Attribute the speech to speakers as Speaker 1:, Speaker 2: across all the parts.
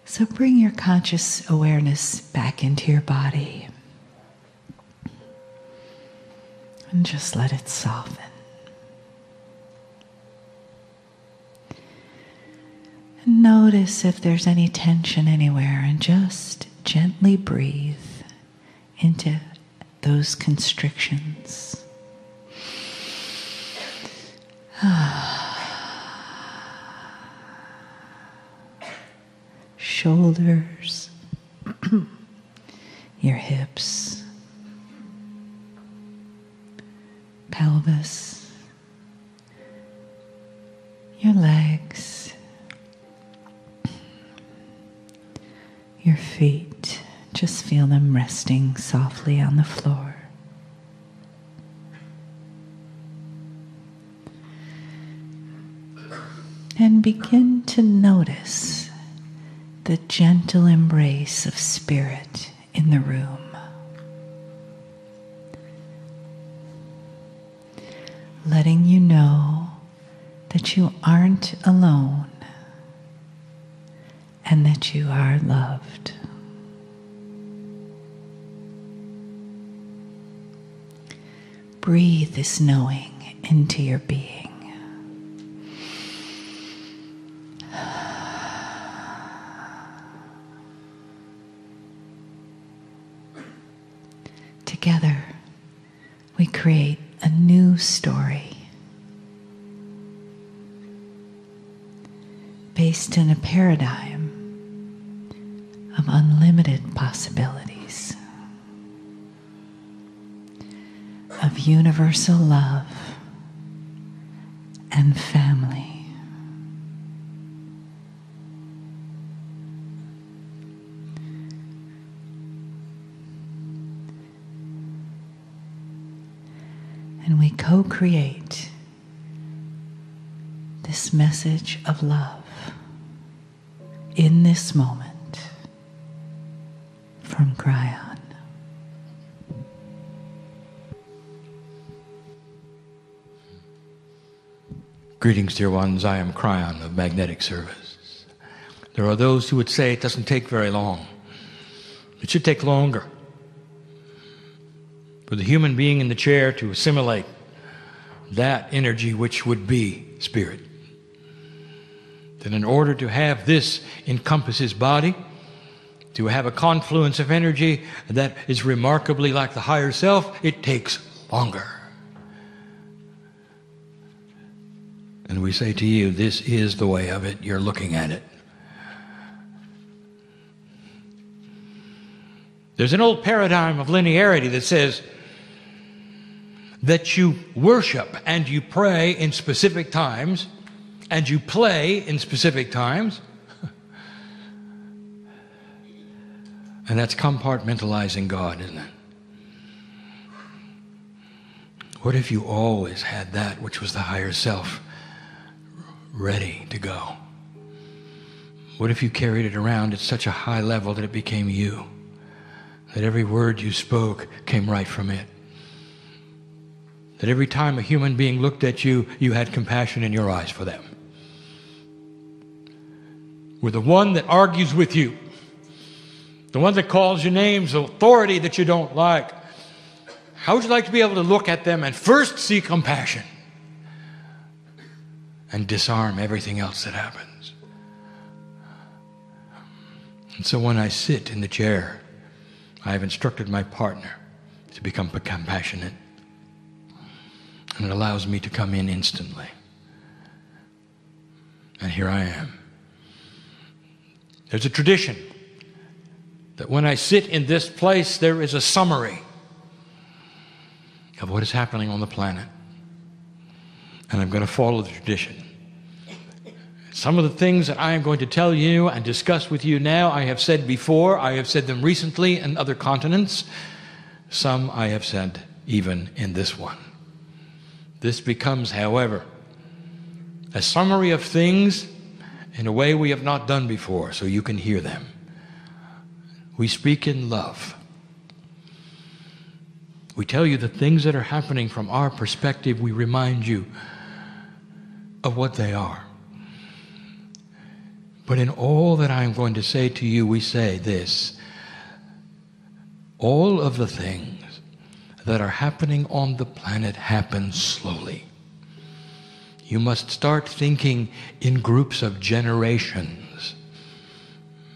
Speaker 1: So bring your conscious awareness back into your body and just let it soften. And notice if there's any tension anywhere and just gently breathe into those constrictions. Shoulders, your hips, pelvis, your legs, your feet. Just feel them resting softly on the floor. And begin to notice the gentle embrace of spirit in the room. Letting you know that you aren't alone and that you are loved. Breathe this knowing into your being. Together, we create a new story based in a paradigm of unlimited possibilities, of universal love and family. And we co-create this message of love in this moment from Kryon.
Speaker 2: Greetings, dear ones. I am Kryon of Magnetic Service. There are those who would say it doesn't take very long. It should take longer for the human being in the chair to assimilate that energy which would be spirit. That in order to have this encompass his body, to have a confluence of energy that is remarkably like the higher self, it takes longer. And we say to you, this is the way of it. You're looking at it. There's an old paradigm of linearity that says that you worship and you pray in specific times and you play in specific times. And that's compartmentalizing God, isn't it? What if you always had that which was the higher self ready to go? What if you carried it around at such a high level that it became you? That every word you spoke came right from it? That every time a human being looked at you, you had compassion in your eyes for them? With the one that argues with you, the one that calls you names, the authority that you don't like, how would you like to be able to look at them and first see compassion and disarm everything else that happens? And so when I sit in the chair, I have instructed my partner to become compassionate. And it allows me to come in instantly. And here I am. There's a tradition that when I sit in this place, there is a summary of what is happening on the planet. And I'm going to follow the tradition. Some of the things that I am going to tell you and discuss with you now, I have said before. I have said them recently in other continents. Some I have said even in this one. This becomes, however, a summary of things in a way we have not done before, so you can hear them. We speak in love. We tell you the things that are happening from our perspective. We remind you of what they are. But in all that I am going to say to you, we say this: all of the things that are happening on the planet happen slowly. You must start thinking in groups of generations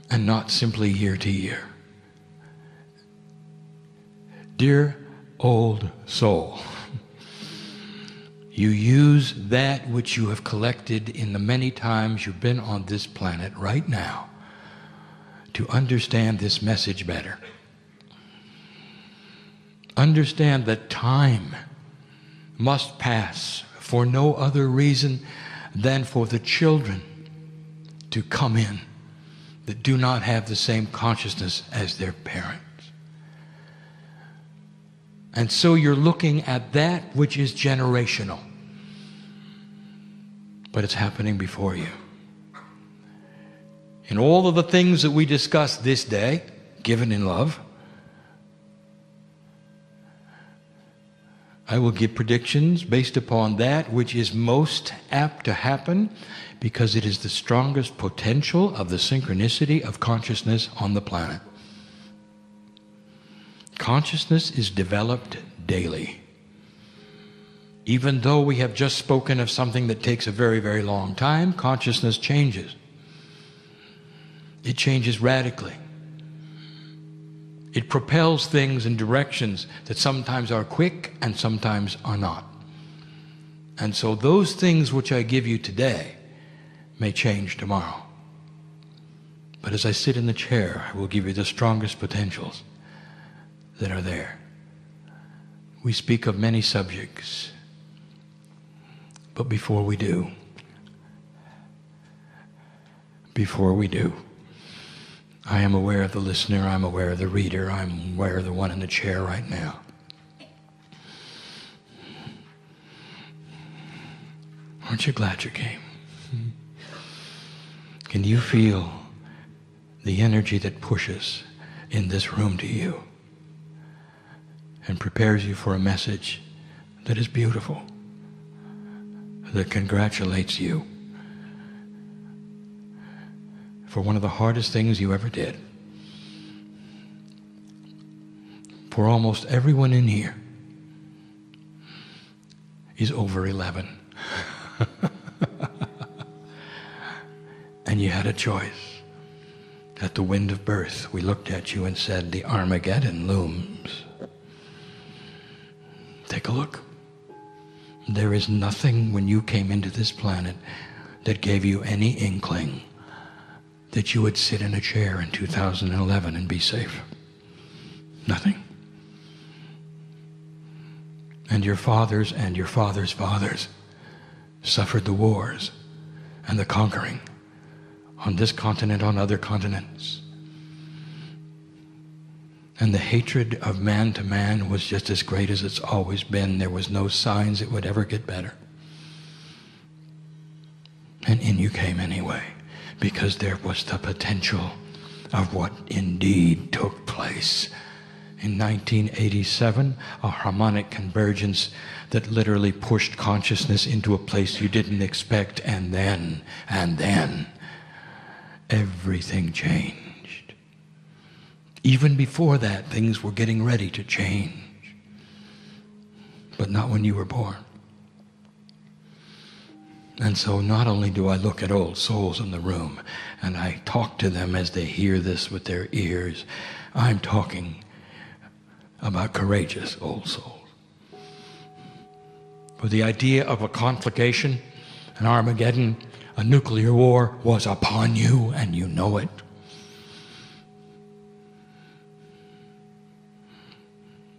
Speaker 2: and not simply year to year. Dear old soul, you use that which you have collected in the many times you've been on this planet right now to understand this message better. Understand that time must pass for no other reason than for the children to come in that do not have the same consciousness as their parents. And so you're looking at that which is generational, but it's happening before you. In all of the things that we discuss this day, given in love, I will give predictions based upon that which is most apt to happen, because it is the strongest potential of the synchronicity of consciousness on the planet. Consciousness is developed daily. Even though we have just spoken of something that takes a very, very long time, consciousness changes. It changes radically. It propels things in directions that sometimes are quick and sometimes are not. And so those things which I give you today may change tomorrow. But as I sit in the chair, I will give you the strongest potentials that are there. We speak of many subjects, but before we do, I am aware of the listener, I'm aware of the reader, I'm aware of the one in the chair right now. Aren't you glad you came? Can you feel the energy that pushes in this room to you and prepares you for a message that is beautiful, that congratulates you for one of the hardest things you ever did? For almost everyone in here is over 11. And you had a choice. At the wind of birth, we looked at you and said, the Armageddon looms. Take a look. There is nothing when you came into this planet that gave you any inkling that you would sit in a chair in 2011 and be safe. Nothing. And your fathers and your fathers' fathers suffered the wars and the conquering on this continent, on other continents. And the hatred of man to man was just as great as it's always been. There was no signs it would ever get better. And in you came anyway, because there was the potential of what indeed took place. In 1987, a harmonic convergence that literally pushed consciousness into a place you didn't expect, and then, everything changed. Even before that, things were getting ready to change. But not when you were born. And so not only do I look at old souls in the room and I talk to them as they hear this with their ears, I'm talking about courageous old souls. For the idea of a conflagration, an Armageddon, a nuclear war was upon you, and you know it.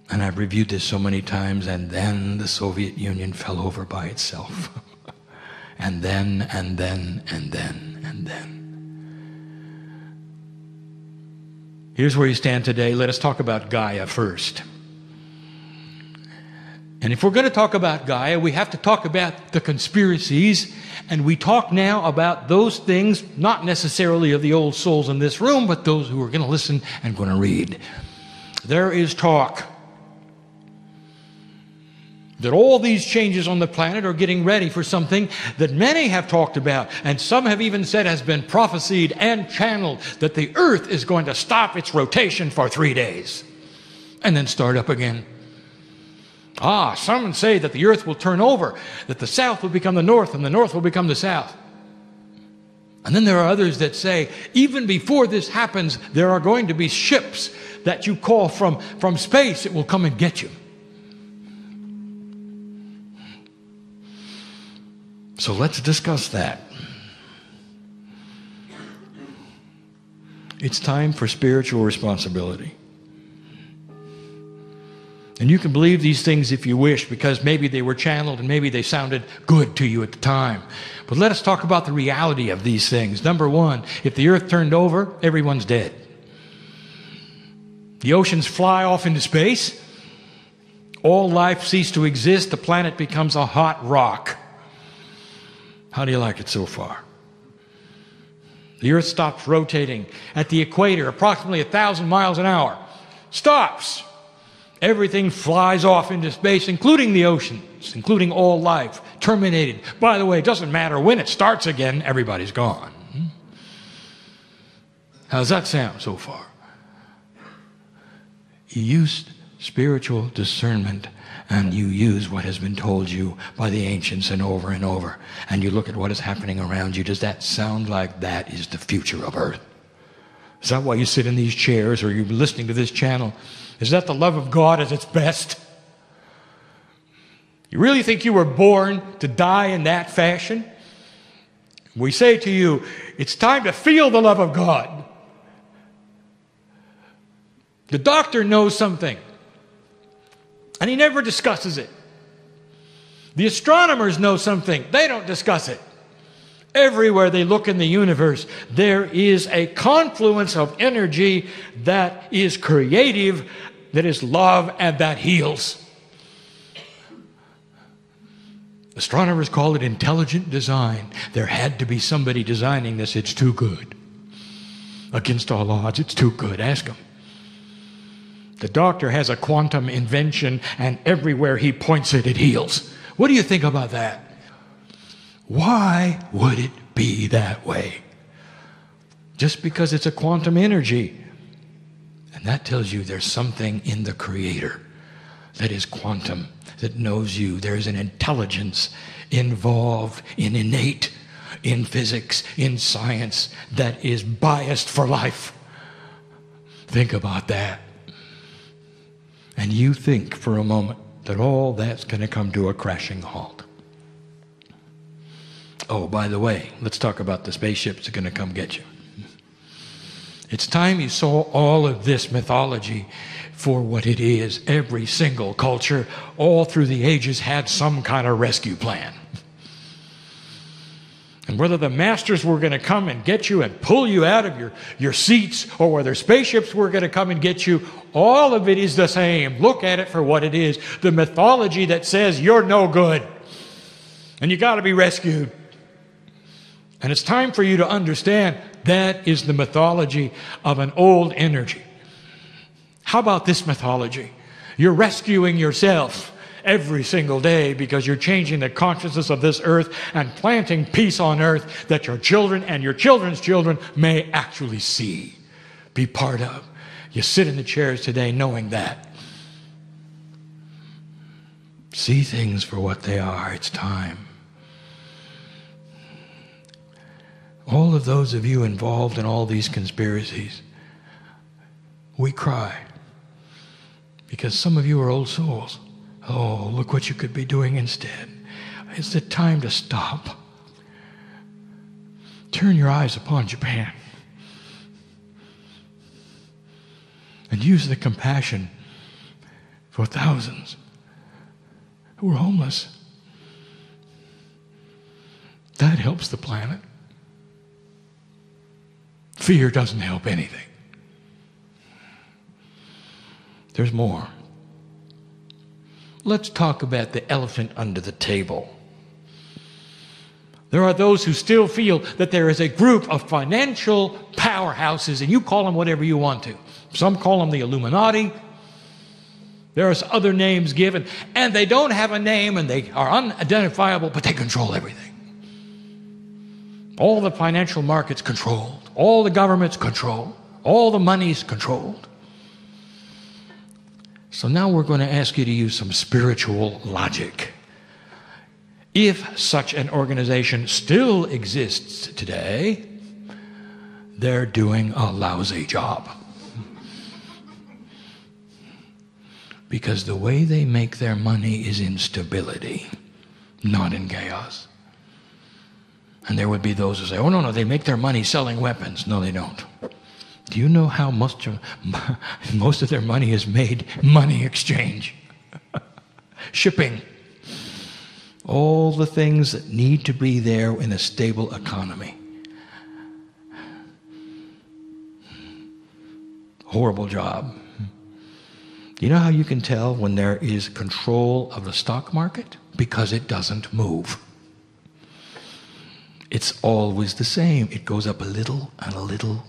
Speaker 2: And I've reviewed this so many times, and then the Soviet Union fell over by itself. And then. Here's where you stand today. Let us talk about Gaia first. And if we're going to talk about Gaia, we have to talk about the conspiracies. And we talk now about those things, not necessarily of the old souls in this room, but those who are going to listen and going to read. There is talk that all these changes on the planet are getting ready for something that many have talked about, and some have even said has been prophesied and channeled, that the earth is going to stop its rotation for 3 days and then start up again. Some say that the earth will turn over, that the south will become the north and the north will become the south. And then there are others that say, even before this happens, there are going to be ships that you call from space. It will come and get you. So let's discuss that. It's time for spiritual responsibility. And you can believe these things if you wish, because maybe they were channeled and maybe they sounded good to you at the time. But let us talk about the reality of these things. Number one, if the earth turned over, everyone's dead. The oceans fly off into space. All life ceases to exist. The planet becomes a hot rock. How do you like it so far? The earth stops rotating at the equator, approximately 1,000 miles an hour. Stops. Everything flies off into space, including the oceans, including all life, terminated. By the way, it doesn't matter when it starts again, everybody's gone. How's that sound so far? You used spiritual discernment, and you use what has been told you by the ancients and over, and you look at what is happening around you. Does that sound like that is the future of earth? Is that why you sit in these chairs or you're listening to this channel? Is that the love of God at its best? You really think you were born to die in that fashion? We say to you, it's time to feel the love of God. The doctor knows something, and he never discusses it. The astronomers know something. They don't discuss it. Everywhere they look in the universe, there is a confluence of energy that is creative, that is love, and that heals. Astronomers call it intelligent design. There had to be somebody designing this. It's too good. Against all odds, it's too good. Ask him. The doctor has a quantum invention, and everywhere he points it, it heals. What do you think about that? Why would it be that way? Just because it's a quantum energy. And that tells you there's something in the Creator that is quantum, that knows you. There's an intelligence involved in innate, in physics, in science, that is biased for life. Think about that. And you think for a moment that all that's going to come to a crashing halt. Oh, by the way, let's talk about the spaceships that are going to come get you. It's time you saw all of this mythology for what it is. Every single culture, all through the ages, had some kind of rescue plan. And whether the masters were going to come and get you and pull you out of your seats, or whether spaceships were going to come and get you, all of it is the same. Look at it for what it is. The mythology that says you're no good and you got to be rescued. And it's time for you to understand that is the mythology of an old energy. How about this mythology? You're rescuing yourself every single day because you're changing the consciousness of this earth and planting peace on earth that your children and your children's children may actually see, be part of. You sit in the chairs today knowing that. See things for what they are. It's time. All of those of you involved in all these conspiracies, we cry because some of you are old souls. Oh, look what you could be doing instead. It's the time to stop. Turn your eyes upon Japan and use the compassion for thousands who are homeless. That helps the planet. Fear doesn't help anything. There's more. Let's talk about the elephant under the table. There are those who still feel that there is a group of financial powerhouses, and you call them whatever you want to. Some call them the Illuminati. There's other names given, and they don't have a name, and they are unidentifiable, but they control everything. All the financial markets controlled. All the governments controlled. All the money's controlled. So now we're going to ask you to use some spiritual logic. If such an organization still exists today, they're doing a lousy job. Because the way they make their money is in stability, not in chaos. And there would be those who say, oh, no, they make their money selling weapons. No, they don't. Do you know how most of their money is made? Money exchange. Shipping. All the things that need to be there in a stable economy. Horrible job. You know how you can tell when there is control of the stock market? Because it doesn't move. It's always the same. It goes up a little and a little,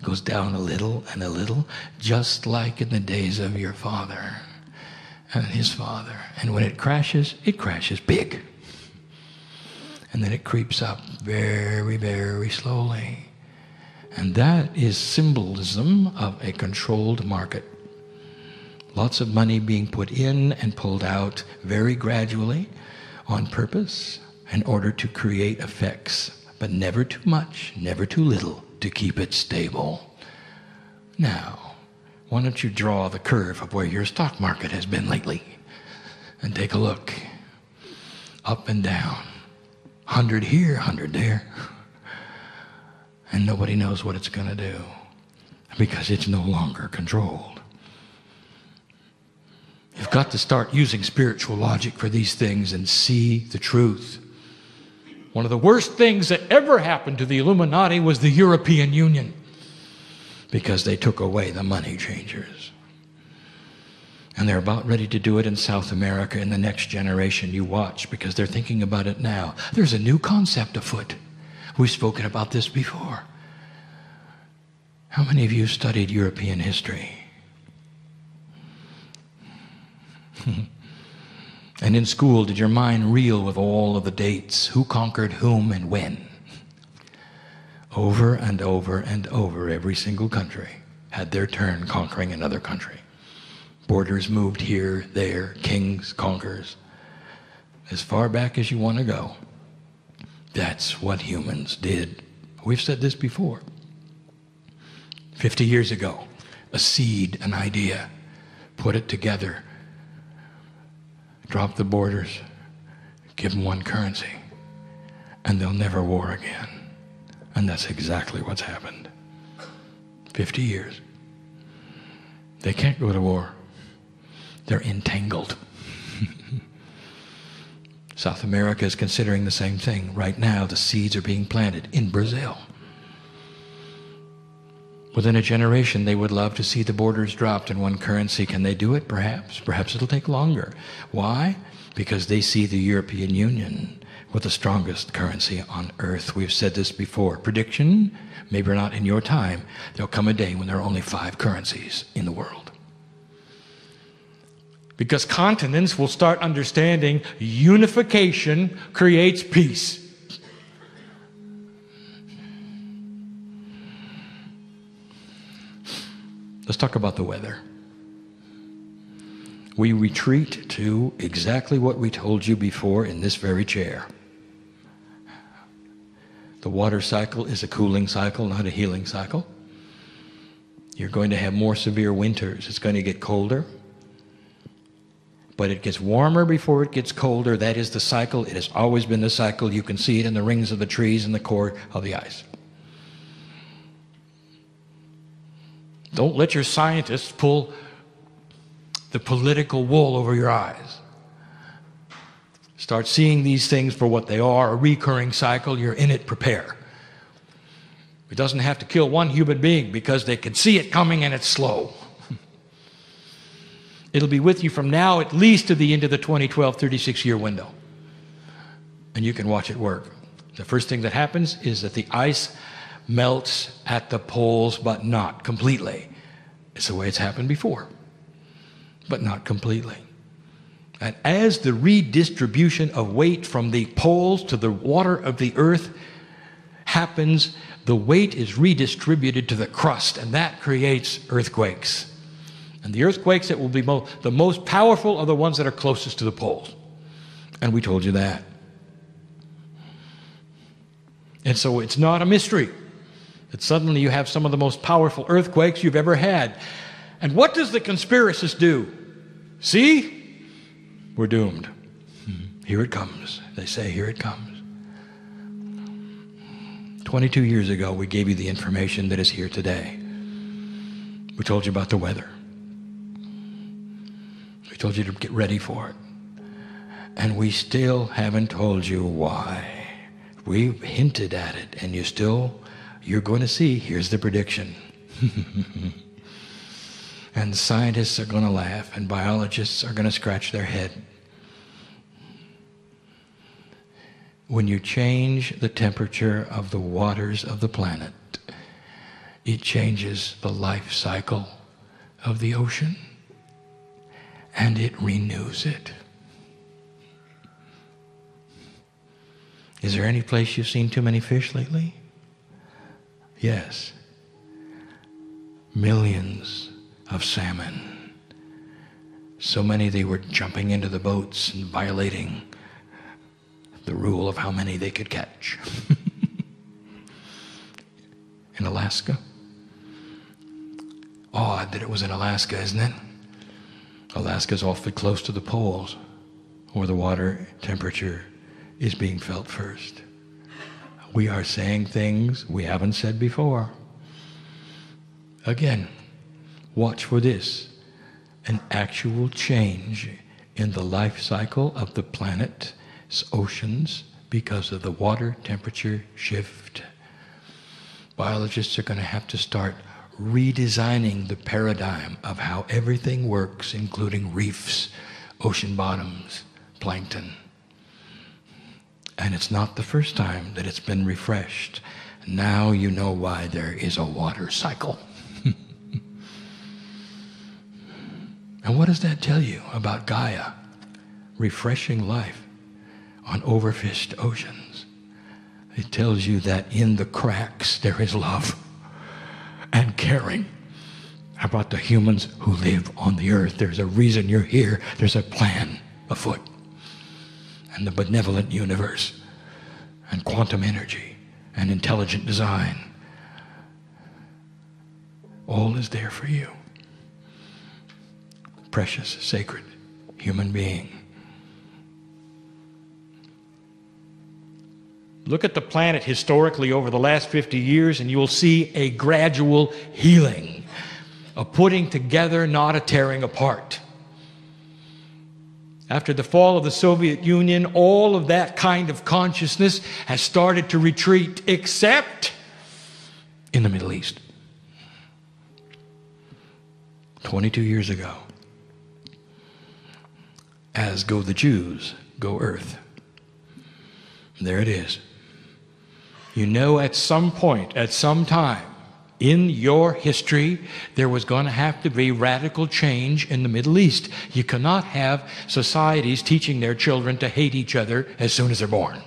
Speaker 2: goes down a little and a little, just like in the days of your father and his father. And when it crashes big. And then it creeps up very, very slowly. And that is symbolism of a controlled market. Lots of money being put in and pulled out very gradually on purpose in order to create effects, but never too much, never too little to keep it stable. Now, why don't you draw the curve of where your stock market has been lately and take a look. Up and down. 100 here, 100 there. And nobody knows what it's going to do because it's no longer controlled. You've got to start using spiritual logic for these things and see the truth. One of the worst things that ever happened to the Illuminati was the European Union because they took away the money changers. And they're about ready to do it in South America in the next generation. You watch because they're thinking about it now. There's a new concept afoot. We've spoken about this before. How many of you studied European history? And in school, did your mind reel with all of the dates? Who conquered whom and when? Over and over and over, every single country had their turn conquering another country. Borders moved here, there, kings, conquerors. As far back as you want to go. That's what humans did. We've said this before. 50 years ago, a seed, an idea, put it together, drop the borders, give them one currency, and they'll never war again. And that's exactly what's happened. 50 years. They can't go to war. They're entangled. South America is considering the same thing. Right now, the seeds are being planted in Brazil. Within a generation, they would love to see the borders dropped in one currency. Can they do it? Perhaps. Perhaps it'll take longer. Why? Because they see the European Union with the strongest currency on earth. We've said this before. Prediction, maybe not in your time, there'll come a day when there are only 5 currencies in the world. Because continents will start understanding unification creates peace. Let's talk about the weather. We retreat to exactly what we told you before in this very chair. The water cycle is a cooling cycle, not a healing cycle. You're going to have more severe winters. It's going to get colder. But it gets warmer before it gets colder. That is the cycle. It has always been the cycle. You can see it in the rings of the trees and the core of the ice. Don't let your scientists pull the political wool over your eyes. Start seeing these things for what they are, a recurring cycle. You're in it, prepare. It doesn't have to kill one human being because they can see it coming and it's slow. It'll be with you from now at least to the end of the 2012, 36-year window. And you can watch it work. The first thing that happens is that the ice melts at the poles, but not completely. It's the way it's happened before. but not completely. And as the redistribution of weight from the poles to the water of the earth happens, the weight is redistributed to the crust, and that creates earthquakes. And the earthquakes that will be the most powerful are the ones that are closest to the poles. And we told you that. And so it's not a mystery that suddenly you have some of the most powerful earthquakes you've ever had. And what does the conspiracists do? See? We're doomed. Here it comes. They say, here it comes. 22 years ago, we gave you the information that is here today. We told you about the weather. We told you to get ready for it. And we still haven't told you why. We've hinted at it, and you're going to see, here's the prediction. And scientists are going to laugh, and biologists are going to scratch their head. When you change the temperature of the waters of the planet, it changes the life cycle of the ocean, and it renews it. Is there any place you've seen too many fish lately? Yes. Millions of salmon. So many they were jumping into the boats and violating the rule of how many they could catch. In Alaska. Odd that it was in Alaska, isn't it? Alaska's awfully close to the poles, where the water temperature is being felt first. We are saying things we haven't said before. Again, watch for this. An actual change in the life cycle of the planet's oceans because of the water temperature shift. Biologists are going to have to start redesigning the paradigm of how everything works, including reefs, ocean bottoms, plankton. And it's not the first time that it's been refreshed. Now you know why there is a water cycle. And what does that tell you about Gaia? Refreshing life on overfished oceans. It tells you that in the cracks there is love and caring about the humans who live on the earth. There's a reason you're here. There's a plan afoot. And the benevolent universe and quantum energy and intelligent design. All is there for you. Precious, sacred human being. Look at the planet historically over the last 50 years and you will see a gradual healing, a putting together, not a tearing apart. After the fall of the Soviet Union, all of that kind of consciousness has started to retreat, except in the Middle East. 22 years ago, as go the Jews, go earth. There it is. You know, at some point, at some time in your history, there was going to have to be radical change in the Middle East. You cannot have societies teaching their children to hate each other as soon as they're born.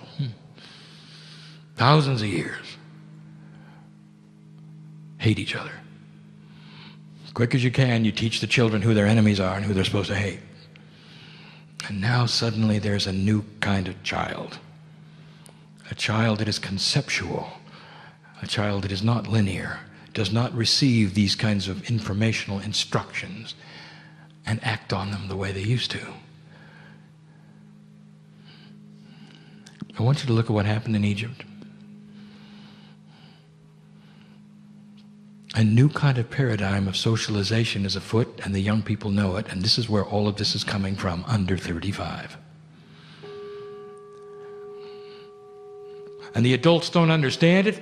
Speaker 2: Thousands of years. Hate each other. As quick as you can, you teach the children who their enemies are and who they're supposed to hate. And now suddenly there's a new kind of child. A child that is conceptual. A child that is not linear. Does not receive these kinds of informational instructions and act on them the way they used to. I want you to look at what happened in Egypt. A new kind of paradigm of socialization is afoot, and the young people know it, and this is where all of this is coming from, under 35. And the adults don't understand it.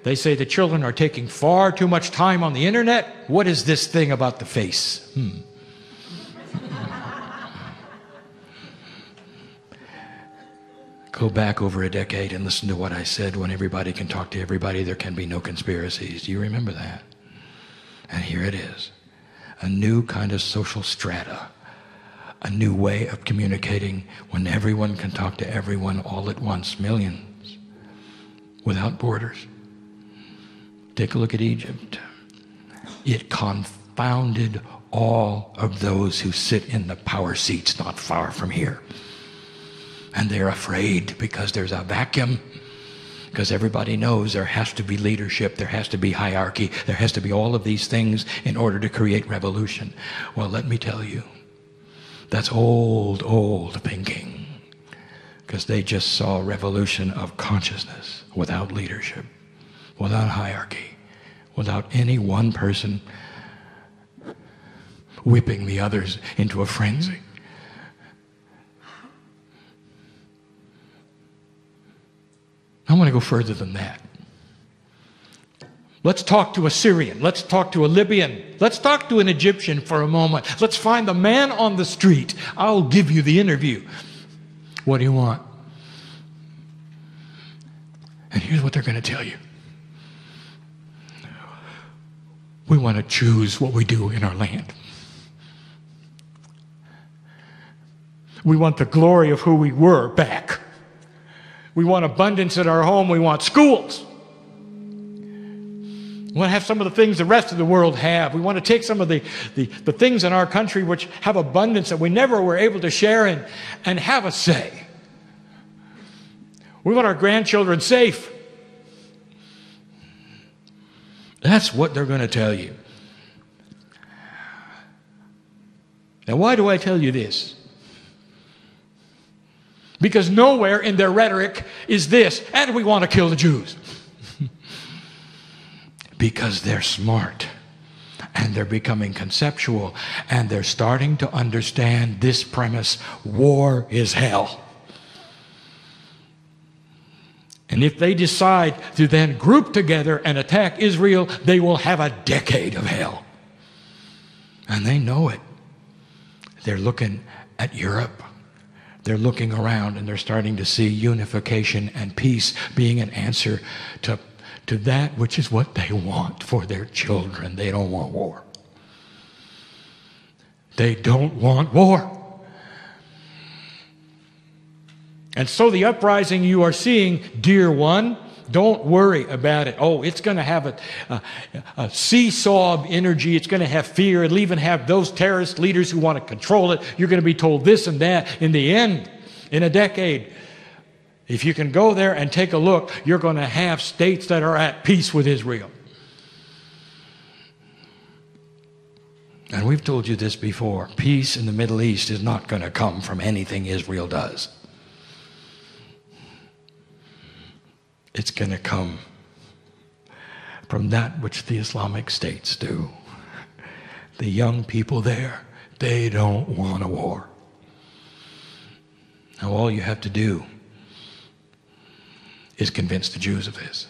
Speaker 2: They say the children are taking far too much time on the internet. What is this thing about the face? Go back over a decade and listen to what I said. When everybody can talk to everybody, there can be no conspiracies. Do you remember that? And here it is. A new kind of social strata a new way of communicating when everyone can talk to everyone all at once, millions, without borders. Take a look at Egypt. It confounded all of those who sit in the power seats not far from here. And they're afraid because there's a vacuum, because everybody knows there has to be leadership, there has to be hierarchy, there has to be all of these things in order to create revolution. Well, let me tell you, that's old thinking, because they just saw a revolution of consciousness without leadership, without hierarchy, without any one person whipping the others into a frenzy. I'm going to go further than that. Let's talk to a Syrian. Let's talk to a Libyan. Let's talk to an Egyptian for a moment. Let's find the man on the street. I'll give you the interview. What do you want? And here's what they're going to tell you. We want to choose what we do in our land. We want the glory of who we were back. We want abundance at our home. We want schools. We want to have some of the things the rest of the world have. We want to take some of the things in our country which have abundance that we never were able to share in and have a say. We want our grandchildren safe. That's what they're going to tell you. Now, why do I tell you this? Because nowhere in their rhetoric is this, and we want to kill the Jews. Because they're smart, and they're becoming conceptual, and they're starting to understand this premise: war is hell. And if they decide to then group together and attack Israel, they will have a decade of hell. And they know it. They're looking at Europe. They're looking around and they're starting to see unification and peace being an answer to that which is what they want for their children. They don't want war. They don't want war. And so the uprising you are seeing, dear one, don't worry about it. Oh, it's going to have a seesaw of energy. It's going to have fear. It'll even have those terrorist leaders who want to control it. You're going to be told this and that. In the end, in a decade, if you can go there and take a look, you're going to have states that are at peace with Israel. And we've told you this before. Peace in the Middle East is not going to come from anything Israel does. It's going to come from that which the Islamic states do. The young people there, they don't want a war. Now all you have to do is convince the Jews of this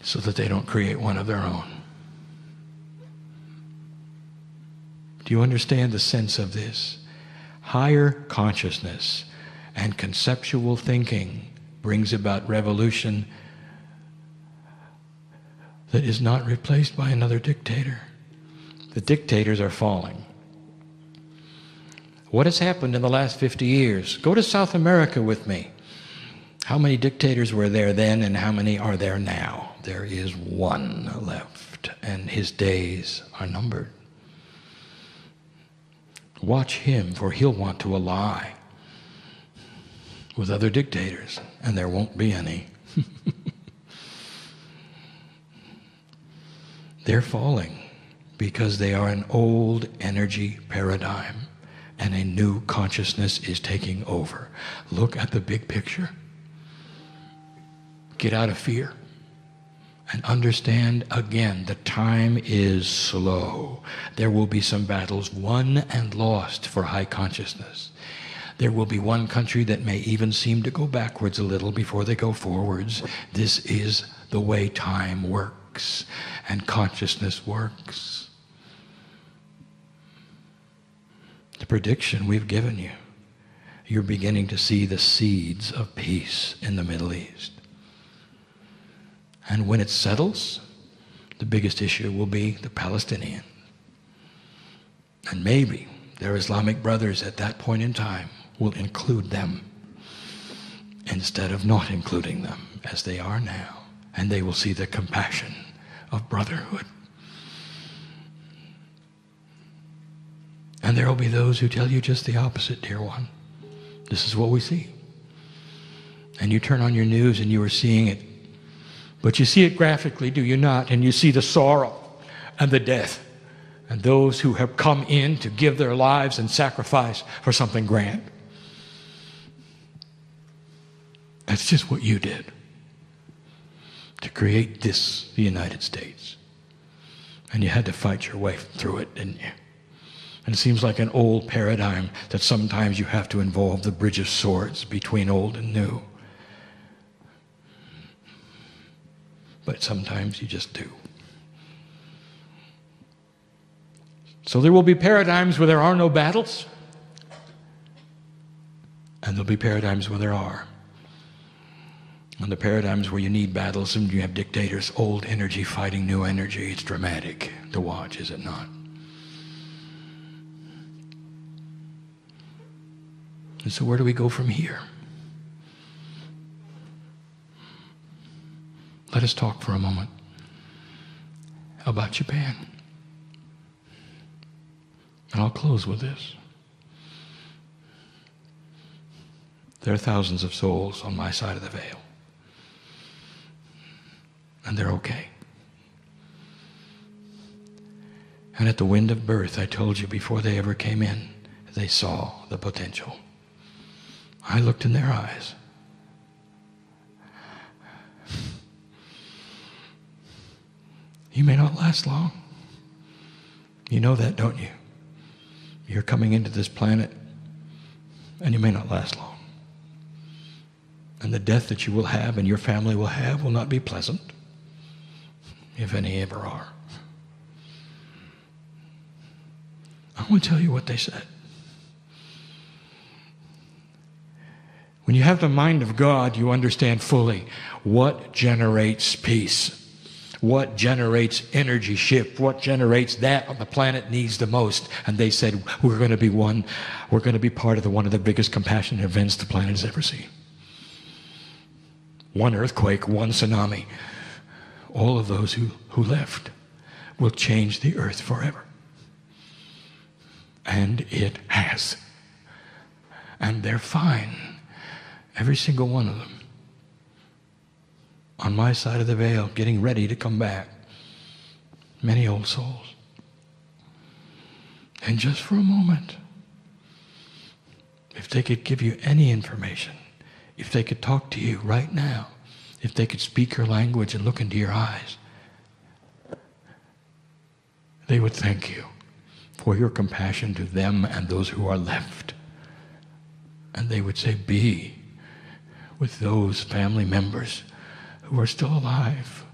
Speaker 2: so that they don't create one of their own. Do you understand the sense of this? Higher consciousness and conceptual thinking brings about revolution that is not replaced by another dictator. The dictators are falling. What has happened in the last 50 years? Go to South America with me. How many dictators were there then and how many are there now? There is one left, and his days are numbered. Watch him, for he'll want to ally with other dictators, and there won't be any. They're falling because they are an old energy paradigm, and a new consciousness is taking over. Look at the big picture. Get out of fear and understand again, the time is slow. There will be some battles won and lost for high consciousness. There will be one country that may even seem to go backwards a little before they go forwards. This is the way time works and consciousness works. The prediction we've given you, you're beginning to see the seeds of peace in the Middle East. And when it settles, the biggest issue will be the Palestinian. And maybe their Islamic brothers at that point in time will include them instead of not including them as they are now. And they will see the compassion of brotherhood. And there will be those who tell you just the opposite, dear one. This is what we see. And you turn on your news and you are seeing it. But you see it graphically, do you not? And you see the sorrow and the death and those who have come in to give their lives and sacrifice for something grand. That's just what you did to create this, the United States. And you had to fight your way through it, didn't you? And it seems like an old paradigm that sometimes you have to involve the bridge of swords between old and new. But sometimes you just do. So there will be paradigms where there are no battles, and there'll be paradigms where there are. And the paradigms where you need battles and you have dictators, old energy fighting new energy, it's dramatic to watch, is it not? And so where do we go from here? Let us talk for a moment about Japan. And I'll close with this. There are thousands of souls on my side of the veil. And they're okay. And at the wind of birth, I told you before they ever came in, they saw the potential. I looked in their eyes. You may not last long. You know that, don't you? You're coming into this planet, and you may not last long. And the death that you will have and your family will have will not be pleasant, if any ever are. I want to tell you what they said. When you have the mind of God, you understand fully what generates peace, what generates energy shift, what generates that on the planet needs the most. And they said, we're going to be part of one of the biggest compassion events the planet has ever seen. One earthquake, one tsunami. All of those who left will change the earth forever. And it has. And they're fine. Every single one of them. On my side of the veil, getting ready to come back. Many old souls. And just for a moment, if they could give you any information, if they could talk to you right now, if they could speak your language and look into your eyes, they would thank you for your compassion to them and those who are left. And they would say, be with those family members who are still alive.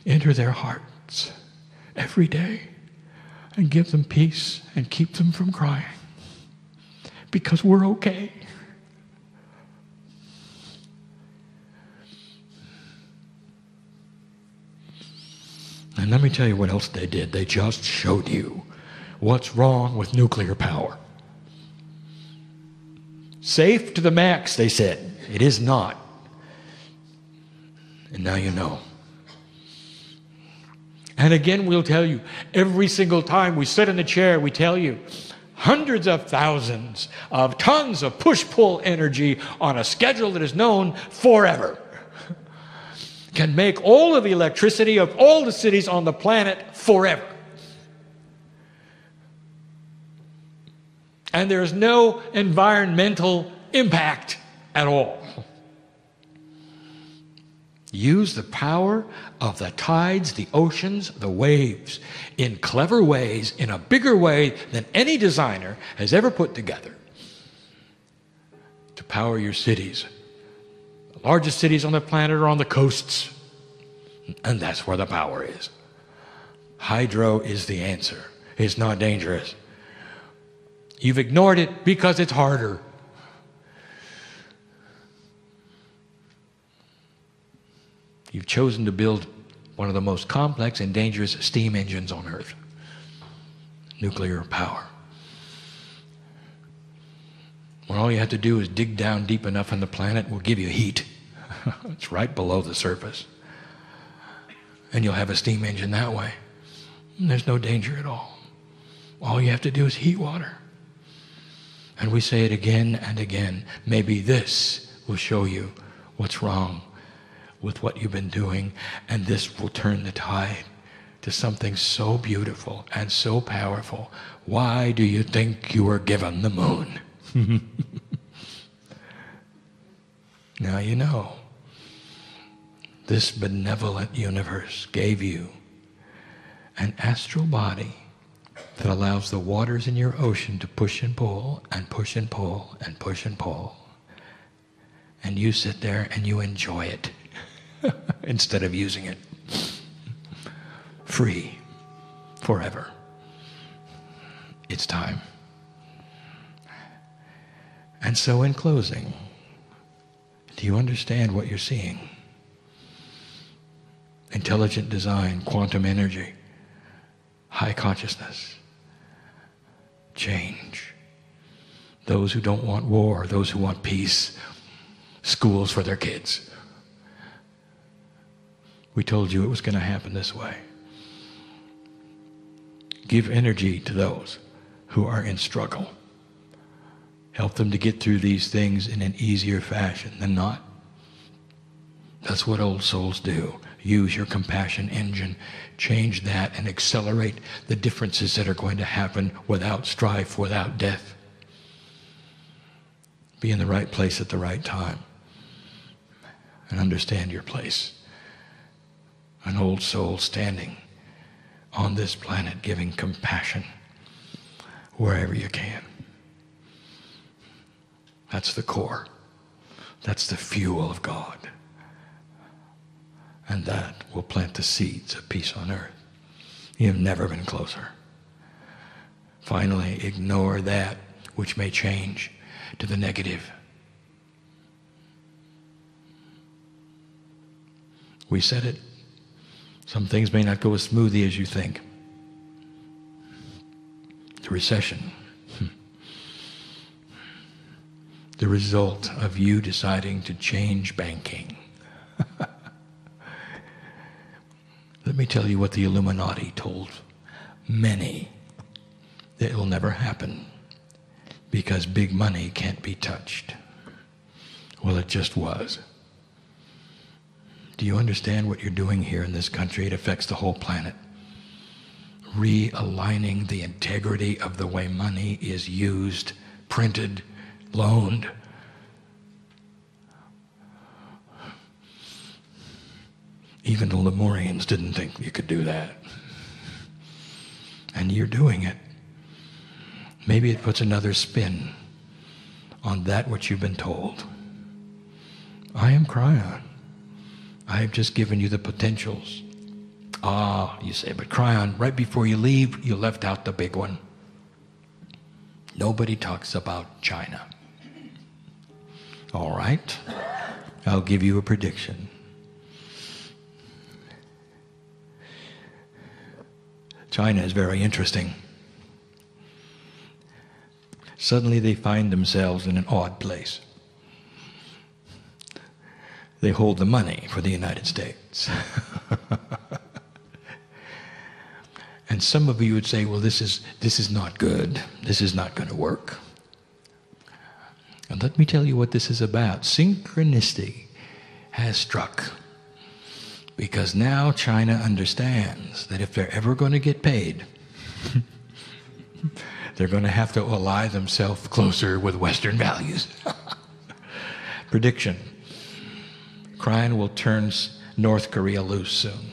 Speaker 2: Enter their hearts every day and give them peace and keep them from crying. Because we're okay. And let me tell you what else they did. They just showed you what's wrong with nuclear power. Safe to the max, they said. It is not. And now you know. And again, we'll tell you, every single time we sit in the chair, we tell you, hundreds of thousands of tons of push-pull energy on a schedule that is known forever can make all of the electricity of all the cities on the planet forever. And there's no environmental impact at all. Use the power of the tides, the oceans, the waves in clever ways, in a bigger way than any designer has ever put together to power your cities. The largest cities on the planet are on the coasts, and that's where the power is. Hydro is the answer. It's not dangerous. You've ignored it because it's harder. You've chosen to build one of the most complex and dangerous steam engines on Earth. Nuclear power. when all you have to do is dig down deep enough on the planet, we'll give you heat. It's right below the surface. And you'll have a steam engine that way. And there's no danger at all. All you have to do is heat water. And we say it again and again. Maybe this will show you what's wrong with what you've been doing, and this will turn the tide to something so beautiful and so powerful. Why do you think you were given the moon? Now you know. This benevolent universe gave you an astral body that allows the waters in your ocean to push and pull and push and pull and push and pull. And you sit there and you enjoy it instead of using it. Free forever. It's time. And so in closing, do you understand what you're seeing? Intelligent design, quantum energy, high consciousness, change. Those who don't want war, those who want peace, schools for their kids. We told you it was going to happen this way. Give energy to those who are in struggle. Help them to get through these things in an easier fashion than not. That's what old souls do. Use your compassion engine, change that, and accelerate the differences that are going to happen without strife, without death. Be in the right place at the right time and understand your place. An old soul standing on this planet giving compassion wherever you can. That's the core. That's the fuel of God. And that will plant the seeds of peace on earth. You've never been closer. Finally, ignore that which may change to the negative. We said it. Some things may not go as smoothly as you think. The recession. The result of you deciding to change banking. Let me tell you what the Illuminati told many, that it will never happen because big money can't be touched. Well, it just was. Do you understand what you're doing here in this country? It affects the whole planet. Realigning the integrity of the way money is used, printed, loaned. Even the Lemurians didn't think you could do that. And you're doing it. Maybe it puts another spin on that which you've been told. I am Kryon. I have just given you the potentials. Ah, you say, but Kryon, right before you leave, you left out the big one. Nobody talks about China. All right, I'll give you a prediction. China is very interesting. Suddenly they find themselves in an odd place. They hold the money for the United States. And some of you would say, well, this is not good. This is not going to work. And let me tell you what this is about. Synchronicity has struck. Because now China understands that if they're ever going to get paid, they're going to have to ally themselves closer with Western values. Prediction. Kryon will turn North Korea loose soon.